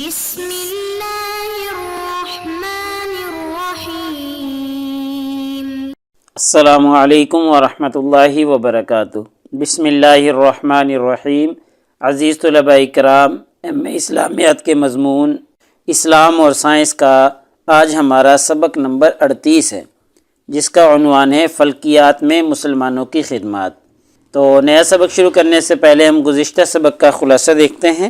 بسم اللہ الرحمن الرحیم۔ السلام علیکم ورحمۃ اللہ وبرکاتہ۔ بسم اللہ الرحمن الرحیم۔ عزیز طلباء کرام، اسلامیات کے مضمون اسلام اور سائنس کا آج ہمارا سبق نمبر 38 ہے، جس کا عنوان ہے فلکیات میں مسلمانوں کی خدمات۔ تو نیا سبق شروع کرنے سے پہلے ہم گزشتہ سبق کا خلاصہ دیکھتے ہیں۔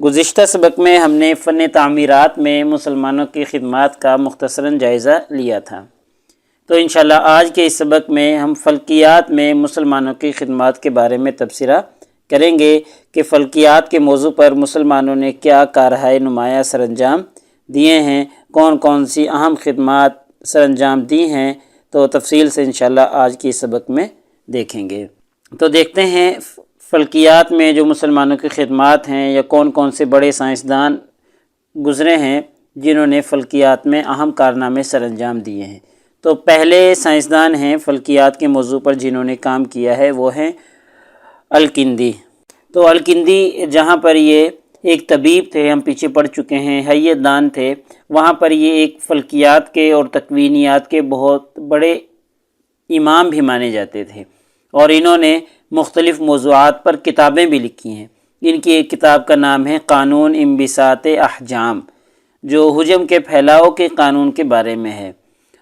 گزشتہ سبق میں ہم نے فن تعمیرات میں مسلمانوں کی خدمات کا مختصراً جائزہ لیا تھا۔ تو انشاءاللہ آج کے اس سبق میں ہم فلکیات میں مسلمانوں کی خدمات کے بارے میں تبصرہ کریں گے کہ فلکیات کے موضوع پر مسلمانوں نے کیا کارہائے نمایاں سر انجام دیے ہیں، کون کون سی اہم خدمات سر انجام دی ہیں، تو تفصیل سے انشاءاللہ آج کے اس سبق میں دیکھیں گے۔ تو دیکھتے ہیں فلکیات میں جو مسلمانوں کی خدمات ہیں یا کون کون سے بڑے سائنسدان گزرے ہیں جنہوں نے فلکیات میں اہم کارنامے سر انجام دیے ہیں۔ تو پہلے سائنسدان ہیں فلکیات کے موضوع پر جنہوں نے کام کیا ہے، وہ ہیں الکندی۔ تو الکندی جہاں پر یہ ایک طبیب تھے، ہم پیچھے پڑھ چکے ہیں، حیت دان تھے، وہاں پر یہ ایک فلکیات کے اور تکوینیات کے بہت بڑے امام بھی مانے جاتے تھے، اور انہوں نے مختلف موضوعات پر کتابیں بھی لکھی ہیں۔ ان کی ایک کتاب کا نام ہے قانون انبساط احجام، جو حجم کے پھیلاؤ کے قانون کے بارے میں ہے،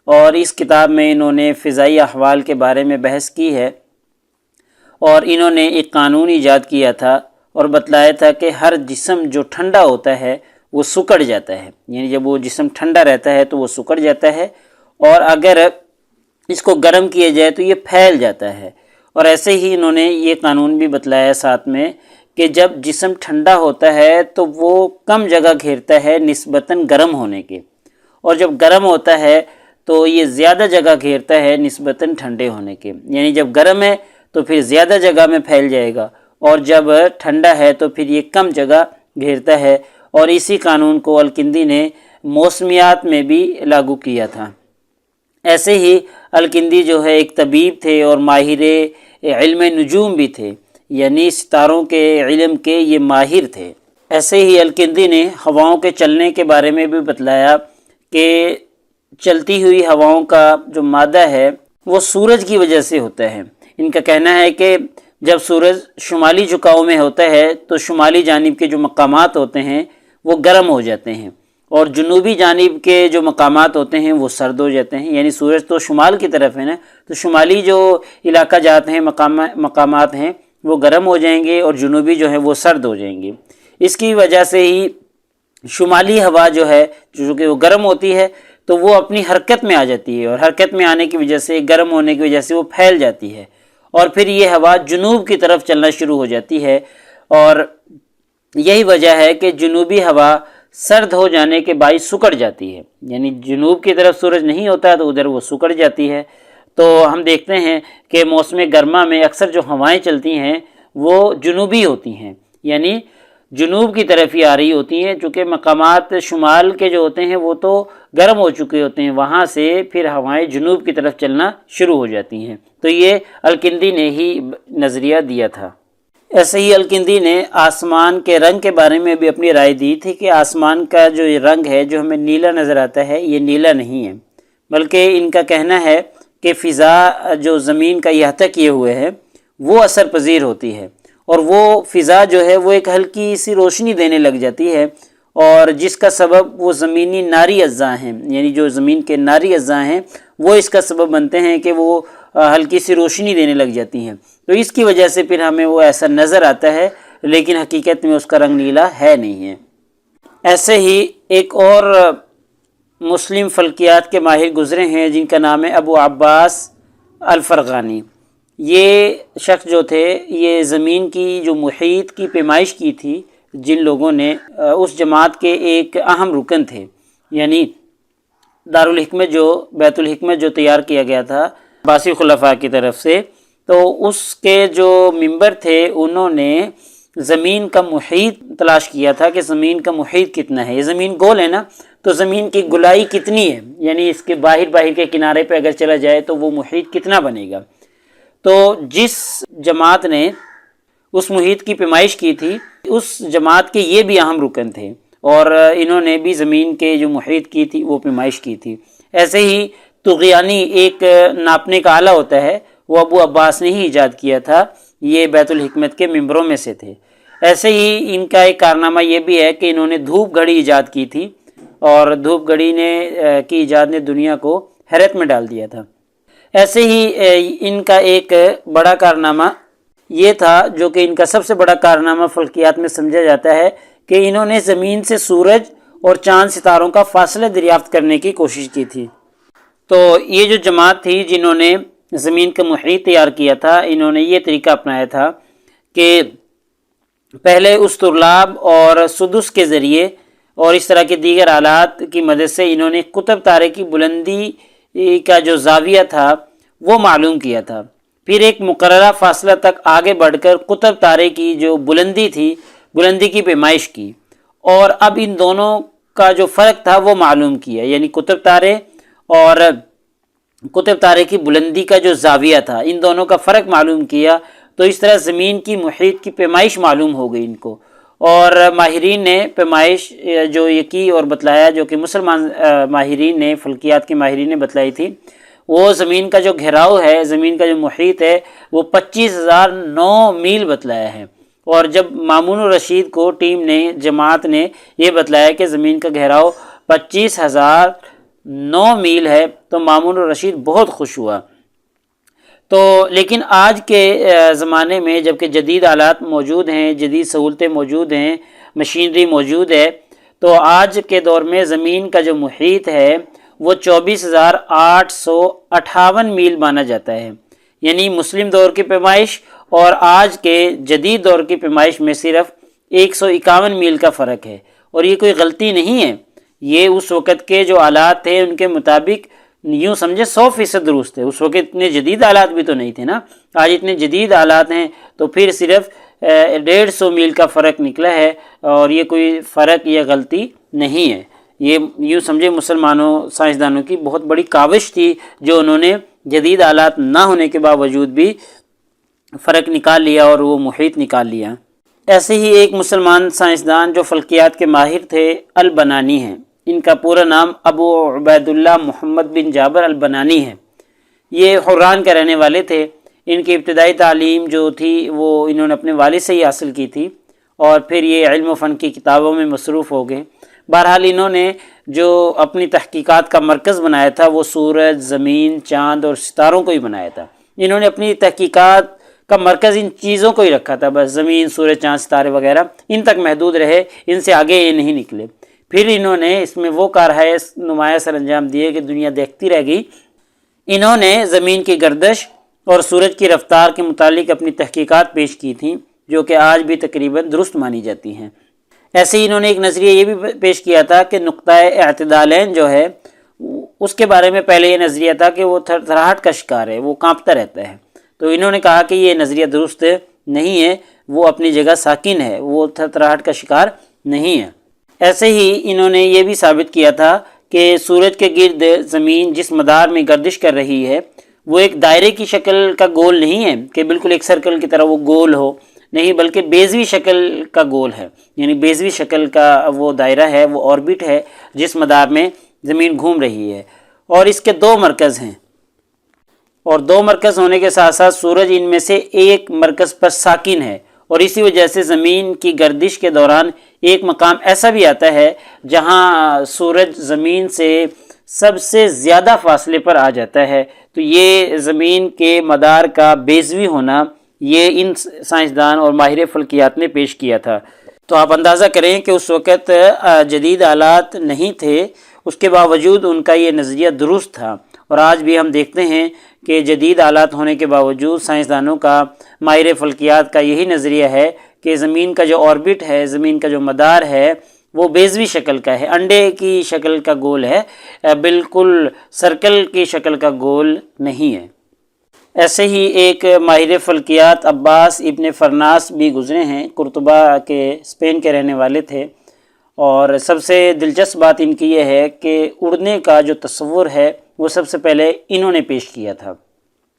اور اس کتاب میں انہوں نے فضائی احوال کے بارے میں بحث کی ہے، اور انہوں نے ایک قانون ایجاد کیا تھا اور بتلایا تھا کہ ہر جسم جو ٹھنڈا ہوتا ہے وہ سکڑ جاتا ہے، یعنی جب وہ جسم ٹھنڈا رہتا ہے تو وہ سکڑ جاتا ہے، اور اگر اس کو گرم کیا جائے تو یہ پھیل جاتا ہے۔ اور ایسے ہی انہوں نے یہ قانون بھی بتلایا ساتھ میں کہ جب جسم ٹھنڈا ہوتا ہے تو وہ کم جگہ گھیرتا ہے نسبتاً گرم ہونے کے، اور جب گرم ہوتا ہے تو یہ زیادہ جگہ گھیرتا ہے نسبتاً ٹھنڈے ہونے کے، یعنی جب گرم ہے تو پھر زیادہ جگہ میں پھیل جائے گا، اور جب ٹھنڈا ہے تو پھر یہ کم جگہ گھیرتا ہے۔ اور اسی قانون کو الکندی نے موسمیات میں بھی لاگو کیا تھا۔ ایسے ہی الکندی جو ہے ایک طبیب تھے اور ماہر علم نجوم بھی تھے، یعنی ستاروں کے علم کے یہ ماہر تھے۔ ایسے ہی الکندی نے ہواؤں کے چلنے کے بارے میں بھی بتلایا کہ چلتی ہوئی ہواؤں کا جو مادہ ہے وہ سورج کی وجہ سے ہوتا ہے۔ ان کا کہنا ہے کہ جب سورج شمالی جھکاؤ میں ہوتا ہے تو شمالی جانب کے جو مقامات ہوتے ہیں وہ گرم ہو جاتے ہیں، اور جنوبی جانب کے جو مقامات ہوتے ہیں وہ سرد ہو جاتے ہیں، یعنی سورج تو شمال کی طرف ہے نا، تو شمالی جو علاقہ جات ہیں، مقامات ہیں، وہ گرم ہو جائیں گے، اور جنوبی جو ہیں وہ سرد ہو جائیں گے۔ اس کی وجہ سے ہی شمالی ہوا جو ہے جو کہ وہ گرم ہوتی ہے تو وہ اپنی حرکت میں آ جاتی ہے، اور حرکت میں آنے کی وجہ سے، گرم ہونے کی وجہ سے وہ پھیل جاتی ہے، اور پھر یہ ہوا جنوب کی طرف چلنا شروع ہو جاتی ہے، اور یہی وجہ ہے کہ جنوبی ہوا سرد ہو جانے کے باعث سکڑ جاتی ہے، یعنی جنوب کی طرف سورج نہیں ہوتا تو ادھر وہ سکڑ جاتی ہے۔ تو ہم دیکھتے ہیں کہ موسم گرما میں اکثر جو ہوائیں چلتی ہیں وہ جنوبی ہوتی ہیں، یعنی جنوب کی طرف ہی آ رہی ہوتی ہیں، چونکہ مقامات شمال کے جو ہوتے ہیں وہ تو گرم ہو چکے ہوتے ہیں، وہاں سے پھر ہوائیں جنوب کی طرف چلنا شروع ہو جاتی ہیں۔ تو یہ الکندی نے ہی نظریہ دیا تھا۔ ایسے ہی الکندی نے آسمان کے رنگ کے بارے میں بھی اپنی رائے دی تھی کہ آسمان کا جو یہ رنگ ہے جو ہمیں نیلا نظر آتا ہے یہ نیلا نہیں ہے، بلکہ ان کا کہنا ہے کہ فضا جو زمین کا احاطہ کیے ہوئے ہے وہ اثر پذیر ہوتی ہے، اور وہ فضا جو ہے وہ ایک ہلکی سی روشنی دینے لگ جاتی ہے، اور جس کا سبب وہ زمینی ناری اجزاء ہیں، یعنی جو زمین کے ناری اجزاء ہیں وہ اس کا سبب بنتے ہیں کہ وہ ہلکی سی روشنی دینے لگ جاتی ہیں، تو اس کی وجہ سے پھر ہمیں وہ ایسا نظر آتا ہے، لیکن حقیقت میں اس کا رنگ نیلا ہے نہیں ہے۔ ایسے ہی ایک اور مسلم فلکیات کے ماہر گزرے ہیں جن کا نام ہے ابو عباس الفرغانی۔ یہ شخص جو تھے یہ زمین کی جو محیط کی پیمائش کی تھی، جن لوگوں نے اس جماعت کے ایک اہم رکن تھے، یعنی دارالحکمت جو بیت الحکمت جو تیار کیا گیا تھا عباسی خلفاء کی طرف سے، تو اس کے جو ممبر تھے انہوں نے زمین کا محیط تلاش کیا تھا کہ زمین کا محیط کتنا ہے، یہ زمین گول ہے نا، تو زمین کی گولائی کتنی ہے، یعنی اس کے باہر کے کنارے پہ اگر چلا جائے تو وہ محیط کتنا بنے گا۔ تو جس جماعت نے اس محیط کی پیمائش کی تھی اس جماعت کے یہ بھی اہم رکن تھے، اور انہوں نے بھی زمین کے جو محیط کی تھی وہ پیمائش کی تھی۔ ایسے ہی طغیانی ایک ناپنے کا آلہ ہوتا ہے، وہ ابو عباس نے ہی ایجاد کیا تھا، یہ بیت الحکمت کے ممبروں میں سے تھے۔ ایسے ہی ان کا ایک کارنامہ یہ بھی ہے کہ انہوں نے دھوپ گھڑی ایجاد کی تھی، اور دھوپ گھڑی کی ایجاد نے دنیا کو حیرت میں ڈال دیا تھا۔ ایسے ہی ان کا ایک بڑا کارنامہ یہ تھا، جو کہ ان کا سب سے بڑا کارنامہ فلکیات میں سمجھا جاتا ہے، کہ انہوں نے زمین سے سورج اور چاند ستاروں کا فاصلہ دریافت کرنے کی کوشش کی تھی۔ تو یہ جو جماعت تھی جنہوں نے زمین کا محیط تیار کیا تھا، انہوں نے یہ طریقہ اپنایا تھا کہ پہلے اسطرلاب اور سدس کے ذریعے اور اس طرح کے دیگر آلات کی مدد سے انہوں نے قطب تارے کی بلندی کا جو زاویہ تھا وہ معلوم کیا تھا، پھر ایک مقررہ فاصلہ تک آگے بڑھ کر قطب تارے کی جو بلندی تھی، بلندی کی پیمائش کی، اور اب ان دونوں کا جو فرق تھا وہ معلوم کیا، یعنی قطب تارے اور قطب تارے کی بلندی کا جو زاویہ تھا ان دونوں کا فرق معلوم کیا، تو اس طرح زمین کی محیط کی پیمائش معلوم ہو گئی ان کو، اور ماہرین نے پیمائش جو یہ کی اور بتلایا، جو کہ مسلمان ماہرین نے، فلکیات کے ماہرین نے بتلائی تھی، وہ زمین کا جو گھیراؤ ہے، زمین کا جو محیط ہے، وہ 25,009 میل بتلایا ہے۔ اور جب مامون الرشید کو ٹیم نے، جماعت نے یہ بتلایا کہ زمین کا گھیراؤ 25,009 میل ہے، تو مامون الرشید بہت خوش ہوا۔ تو لیکن آج کے زمانے میں جب کہ جدید آلات موجود ہیں، جدید سہولتیں موجود ہیں، مشینری موجود ہے، تو آج کے دور میں زمین کا جو محیط ہے وہ 24,858 میل مانا جاتا ہے، یعنی مسلم دور کی پیمائش اور آج کے جدید دور کی پیمائش میں صرف 151 میل کا فرق ہے۔ اور یہ کوئی غلطی نہیں ہے، یہ اس وقت کے جو آلات تھے ان کے مطابق یوں سمجھے 100% درست ہے۔ اس وقت اتنے جدید آلات بھی تو نہیں تھے نا، آج اتنے جدید آلات ہیں، تو پھر صرف 150 میل کا فرق نکلا ہے، اور یہ کوئی فرق یا غلطی نہیں ہے، یہ یوں سمجھے مسلمانوں سائنسدانوں کی بہت بڑی کاوش تھی، جو انہوں نے جدید آلات نہ ہونے کے باوجود بھی فرق نکال لیا اور وہ محیط نکال لیا۔ ایسے ہی ایک مسلمان سائنسدان جو فلکیات کے ماہر تھے، البنانی ہیں، ان کا پورا نام ابو عبید اللہ محمد بن جابر البنانی ہے، یہ حران کے رہنے والے تھے۔ ان کی ابتدائی تعلیم جو تھی وہ انہوں نے اپنے والد سے ہی حاصل کی تھی، اور پھر یہ علم و فن کی کتابوں میں مصروف ہو گئے۔ بہرحال انہوں نے جو اپنی تحقیقات کا مرکز بنایا تھا وہ سورج، زمین، چاند اور ستاروں کو ہی بنایا تھا۔ انہوں نے اپنی تحقیقات کا مرکز ان چیزوں کو ہی رکھا تھا، بس زمین، سورج، چاند، ستارے وغیرہ ان تک محدود رہے، ان سے آگے یہ نہیں نکلے۔ پھر انہوں نے اس میں وہ کارہائے نمایاں سر انجام دیے کہ دنیا دیکھتی رہ گئی۔ انہوں نے زمین کی گردش اور سورج کی رفتار کے متعلق اپنی تحقیقات پیش کی تھیں، جو کہ آج بھی تقریباً درست مانی جاتی ہیں۔ ایسے ہی انہوں نے ایک نظریہ یہ بھی پیش کیا تھا کہ نقطہ اعتدالین جو ہے اس کے بارے میں پہلے یہ نظریہ تھا کہ وہ تھرتھراہٹ کا شکار ہے، وہ کانپتا رہتا ہے، تو انہوں نے کہا کہ یہ نظریہ درست نہیں ہے، وہ اپنی جگہ ساکن ہے، وہ تھرتھراہٹ کا شکار نہیں ہے۔ ایسے ہی انہوں نے یہ بھی ثابت کیا تھا کہ سورج کے گرد زمین جس مدار میں گردش کر رہی ہے وہ ایک دائرے کی شکل کا گول نہیں ہے کہ بالکل ایک سرکل کی طرح وہ گول ہو، نہیں، بلکہ بیضوی شکل کا گول ہے، یعنی بیضوی شکل کا وہ دائرہ ہے، وہ آربٹ ہے جس مدار میں زمین گھوم رہی ہے، اور اس کے 2 مرکز ہیں، اور 2 مرکز ہونے کے ساتھ ساتھ سورج ان میں سے ایک مرکز پر ساکن ہے، اور اسی وجہ سے زمین کی گردش کے دوران ایک مقام ایسا بھی آتا ہے جہاں سورج زمین سے سب سے زیادہ فاصلے پر آ جاتا ہے، تو یہ زمین کے مدار کا بیضوی ہونا یہ ان سائنسدان اور ماہر فلکیات نے پیش کیا تھا۔ تو آپ اندازہ کریں کہ اس وقت جدید آلات نہیں تھے، اس کے باوجود ان کا یہ نظریہ درست تھا، اور آج بھی ہم دیکھتے ہیں کہ جدید آلات ہونے کے باوجود سائنسدانوں کا، ماہر فلکیات کا یہی نظریہ ہے کہ زمین کا جو آربٹ ہے، زمین کا جو مدار ہے وہ بیضوی شکل کا ہے، انڈے کی شکل کا گول ہے، بالکل سرکل کی شکل کا گول نہیں ہے۔ ایسے ہی ایک ماہر فلکیات عباس ابن فرناس بھی گزرے ہیں، قرطبہ کے اسپین کے رہنے والے تھے، اور سب سے دلچسپ بات ان کی یہ ہے کہ اڑنے کا جو تصور ہے وہ سب سے پہلے انہوں نے پیش کیا تھا،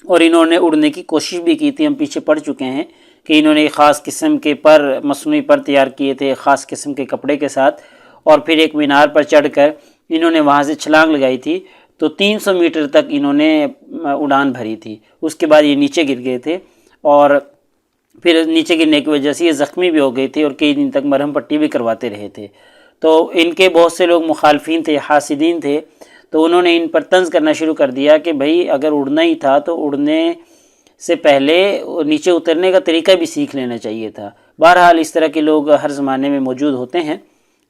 اور انہوں نے اڑنے کی کوشش بھی کی تھی۔ ہم پیچھے پڑھ چکے ہیں کہ انہوں نے ایک خاص قسم کے پر، مصنوعی پر تیار کیے تھے خاص قسم کے کپڑے کے ساتھ، اور پھر ایک مینار پر چڑھ کر انہوں نے وہاں سے چھلانگ لگائی تھی، تو 300 میٹر تک انہوں نے اڑان بھری تھی۔ اس کے بعد یہ نیچے گر گئے تھے، اور پھر نیچے گرنے کی وجہ سے یہ زخمی بھی ہو گئے تھے اور کئی دن تک مرہم پٹی بھی کرواتے رہے تھے۔ تو ان کے بہت سے لوگ مخالفین تھے، حاسدین تھے، تو انہوں نے ان پر طنز کرنا شروع کر دیا کہ بھائی اگر اڑنا ہی تھا تو اڑنے سے پہلے نیچے اترنے کا طریقہ بھی سیکھ لینا چاہیے تھا۔ بہرحال اس طرح کے لوگ ہر زمانے میں موجود ہوتے ہیں،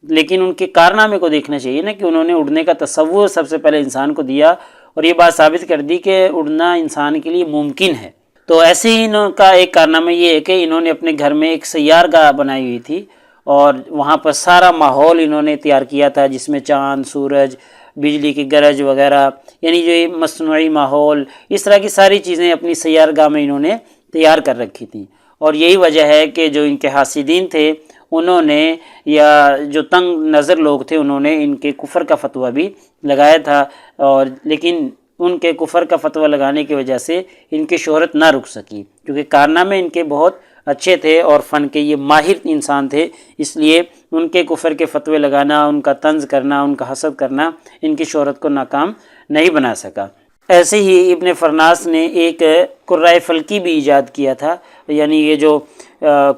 لیکن ان کے کارنامے کو دیکھنا چاہیے نا، کہ انہوں نے اڑنے کا تصور سب سے پہلے انسان کو دیا اور یہ بات ثابت کر دی کہ اڑنا انسان کے لیے ممکن ہے۔ تو ایسے ہی ان کا ایک کارنامہ یہ ہے کہ انہوں نے اپنے گھر میں ایک سیارگاہ بنائی ہوئی تھی، اور وہاں پر سارا ماحول انہوں نے تیار کیا تھا، جس میں چاند، سورج، بجلی کی گرج وغیرہ، یعنی جو یہ مصنوعی ماحول، اس طرح کی ساری چیزیں اپنی سیارگاہ میں انہوں نے تیار کر رکھی تھیں۔ اور یہی وجہ ہے کہ جو ان کے حاسدین تھے انہوں نے، یا جو تنگ نظر لوگ تھے، انہوں نے ان کے کفر کا فتویٰ بھی لگایا تھا، اور لیکن ان کے کفر کا فتویٰ لگانے کی وجہ سے ان کی شہرت نہ رک سکی، کیونکہ کارنامے ان کے بہت اچھے تھے اور فن کے یہ ماہر انسان تھے، اس لیے ان کے کفر کے فتوے لگانا، ان کا طنز کرنا، ان کا حسد کرنا ان کی شہرت کو ناکام نہیں بنا سکا۔ ایسے ہی ابن فرناس نے ایک قرۂ فلکی بھی ایجاد کیا تھا، یعنی یہ جو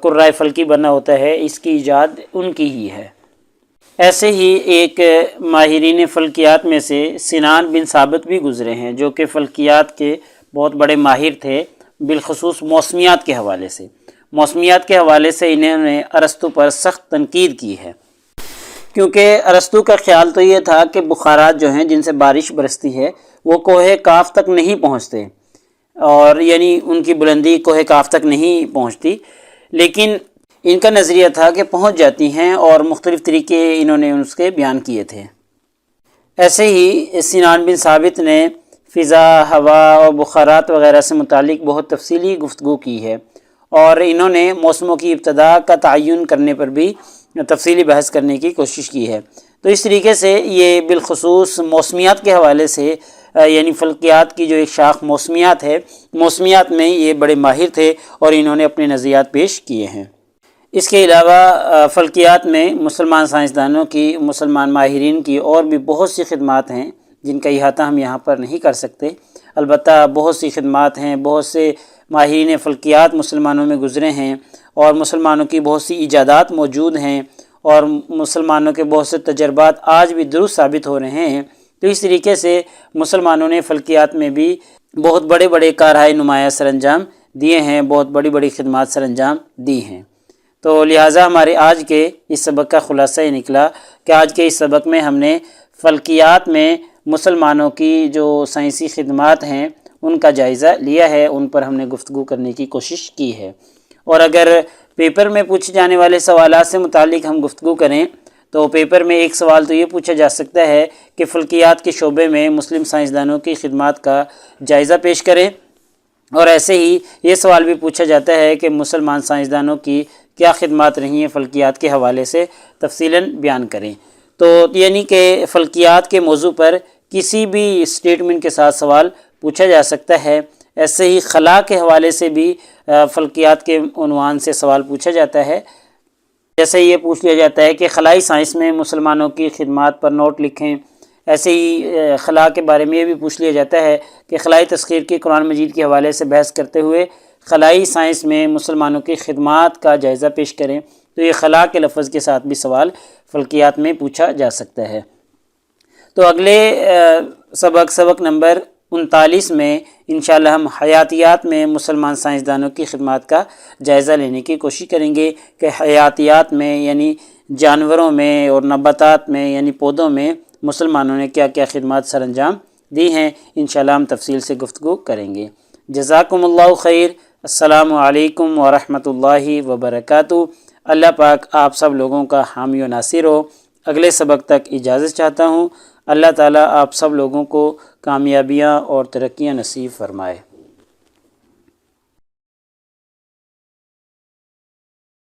قرۂ فلکی بنا ہوتا ہے اس کی ایجاد ان کی ہی ہے۔ ایسے ہی ایک ماہرین فلکیات میں سے سنان بن ثابت بھی گزرے ہیں، جو کہ فلکیات کے بہت بڑے ماہر تھے، بالخصوص موسمیات کے حوالے سے۔ موسمیات کے حوالے سے انہوں نے ارسطو پر سخت تنقید کی ہے، کیونکہ ارسطو کا خیال تو یہ تھا کہ بخارات جو ہیں جن سے بارش برستی ہے وہ کوہ کاف تک نہیں پہنچتے، اور یعنی ان کی بلندی کوہ کاف تک نہیں پہنچتی، لیکن ان کا نظریہ تھا کہ پہنچ جاتی ہیں، اور مختلف طریقے انہوں نے اس کے بیان کیے تھے۔ ایسے ہی سنان بن ثابت نے فضا، ہوا اور بخارات وغیرہ سے متعلق بہت تفصیلی گفتگو کی ہے، اور انہوں نے موسموں کی ابتدا کا تعین کرنے پر بھی تفصیلی بحث کرنے کی کوشش کی ہے۔ تو اس طریقے سے یہ بالخصوص موسمیات کے حوالے سے، یعنی فلکیات کی جو ایک شاخ موسمیات ہے، موسمیات میں یہ بڑے ماہر تھے اور انہوں نے اپنے نظریات پیش کیے ہیں۔ اس کے علاوہ فلکیات میں مسلمان سائنسدانوں کی، مسلمان ماہرین کی اور بھی بہت سی خدمات ہیں جن کا احاطہ ہم یہاں پر نہیں کر سکتے، البتہ بہت سی خدمات ہیں، بہت سے ماہرین فلکیات مسلمانوں میں گزرے ہیں، اور مسلمانوں کی بہت سی ایجادات موجود ہیں، اور مسلمانوں کے بہت سے تجربات آج بھی درست ثابت ہو رہے ہیں۔ تو اس طریقے سے مسلمانوں نے فلکیات میں بھی بہت بڑے بڑے کارہائے نمایاں سر انجام دیے ہیں، بہت بڑی بڑی خدمات سر انجام دی ہیں۔ تو لہٰذا ہمارے آج کے اس سبق کا خلاصہ یہ نکلا کہ آج کے اس سبق میں ہم نے فلکیات میں مسلمانوں کی جو سائنسی خدمات ہیں ان کا جائزہ لیا ہے، ان پر ہم نے گفتگو کرنے کی کوشش کی ہے۔ اور اگر پیپر میں پوچھے جانے والے سوالات سے متعلق ہم گفتگو کریں تو پیپر میں ایک سوال تو یہ پوچھا جا سکتا ہے کہ فلکیات کے شعبے میں مسلم سائنسدانوں کی خدمات کا جائزہ پیش کریں، اور ایسے ہی یہ سوال بھی پوچھا جاتا ہے کہ مسلمان سائنسدانوں کی کیا خدمات رہی ہیں فلکیات کے حوالے سے تفصیلاً بیان کریں۔ تو یعنی کہ فلکیات کے موضوع پر کسی بھی اسٹیٹمنٹ کے ساتھ سوال پوچھا جا سکتا ہے۔ ایسے ہی خلا کے حوالے سے بھی فلکیات کے عنوان سے سوال پوچھا جاتا ہے، جیسے یہ پوچھ لیا جاتا ہے کہ خلائی سائنس میں مسلمانوں کی خدمات پر نوٹ لکھیں۔ ایسے ہی خلا کے بارے میں یہ بھی پوچھ لیا جاتا ہے کہ خلائی تسخیر کی قرآن مجید کے حوالے سے بحث کرتے ہوئے خلائی سائنس میں مسلمانوں کی خدمات کا جائزہ پیش کریں۔ تو یہ خلا کے لفظ کے ساتھ بھی سوال فلکیات میں پوچھا جا سکتا ہے۔ تو اگلے سبق نمبر 39 میں انشاءاللہ ہم حیاتیات میں مسلمان سائنسدانوں کی خدمات کا جائزہ لینے کی کوشش کریں گے کہ حیاتیات میں یعنی جانوروں میں اور نباتات میں یعنی پودوں میں مسلمانوں نے کیا کیا خدمات سر انجام دی ہیں۔ انشاءاللہ ہم تفصیل سے گفتگو کریں گے۔ جزاکم اللہ خیر۔ السلام علیکم ورحمۃ اللہ وبرکاتہ۔ اللہ پاک آپ سب لوگوں کا حامی و ناصر ہو۔ اگلے سبق تک اجازت چاہتا ہوں۔ اللہ تعالیٰ آپ سب لوگوں کو کامیابیاں اور ترقیاں نصیب فرمائے۔